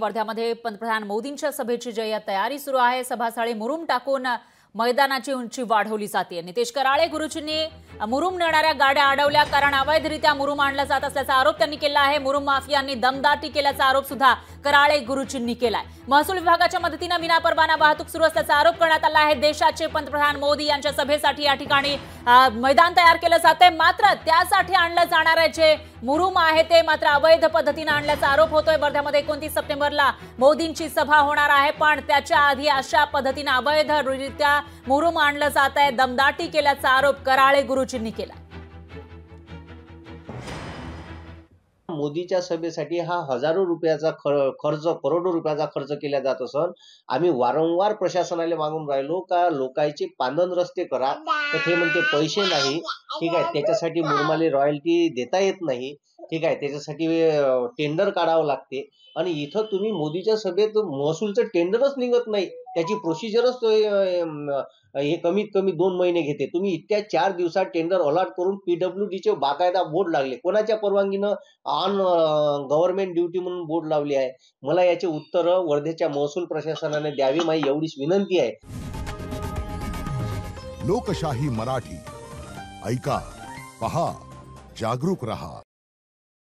वर्ध्यामध्ये पंतप्रधान मोदींच्या सभेची तयारी सुरू आहे। सभास्थळी मुरुम टाकून मैदानाची उंची वाढवली जाते। नितेश कराळे गुरुजींनी मुरुम नेणाऱ्या गाड्या अडवल्या कारण अवैधरित्या मुरुम आणला जात असल्याचा आरोप त्यांनी केला आहे। मुरुम माफियांनी दमदाटी केल्याचा आरोप सुद्धा कराळे गुरुजींनी केलाय। महसूल विभागाच्या मदतीने विनापरवाना वाहतूक सुरू असल्याचा आरोप करण्यात आला आहे। देशाचे पंतप्रधान मोदी यांच्या सभेसाठी या ठिकाणी मैदान तयार केलं जाते, मात्र त्यासाठी आणलं जाणारे जे मुरुम आहे ते मात्र अवैध पद्धतीने आणल्याचा आरोप होतोय। वर्ध्यामध्ये 29 सप्टेंबरला मोदींची सभा होणार आहे, पण त्याच्या आधी अशा पद्धतीने अवैधरित्या मुरुम आणलं जात आहे, दमदाटी केल्याचा आरोप कराळे गुरुजींनी केला। मोदीच्या सभेसाठी हा हजारो रुपयाचा खर्च, करोडो रुपयाचा खर्च केला जात असून आम्ही वारंवार प्रशासनाला मागून राहिलो का लोकांचे पांदन रस्ते करा, तर ते म्हणते पैसे नाही। ठीक आहे, त्याच्यासाठी मुरमाले रॉयल्टी देता येत नाही। ठीक आहे, त्याच्यासाठी टेंडर काढावं लागते आणि इथं तुम्ही मोदीच्या सभेत महसूलचं टेंडरच निघत नाही, त्याची प्रोसिजरच हे कमीत कमी 2 महिने घेते। तुम्ही इतक्या 4 दिवसात टेंडर अलॉट करून पीडब्ल्यूडीचे बाकायदा बोर्ड लागले, कोणाच्या परवानगीनं ऑन गव्हर्नमेंट ड्युटी म्हणून बोर्ड लावली आहे। मला याचे उत्तर वर्धेच्या महसूल प्रशासनाने द्यावी, माझी एवढीच विनंती आहे। लोकशाही मराठी ऐका, पहा, जागरूक रहा।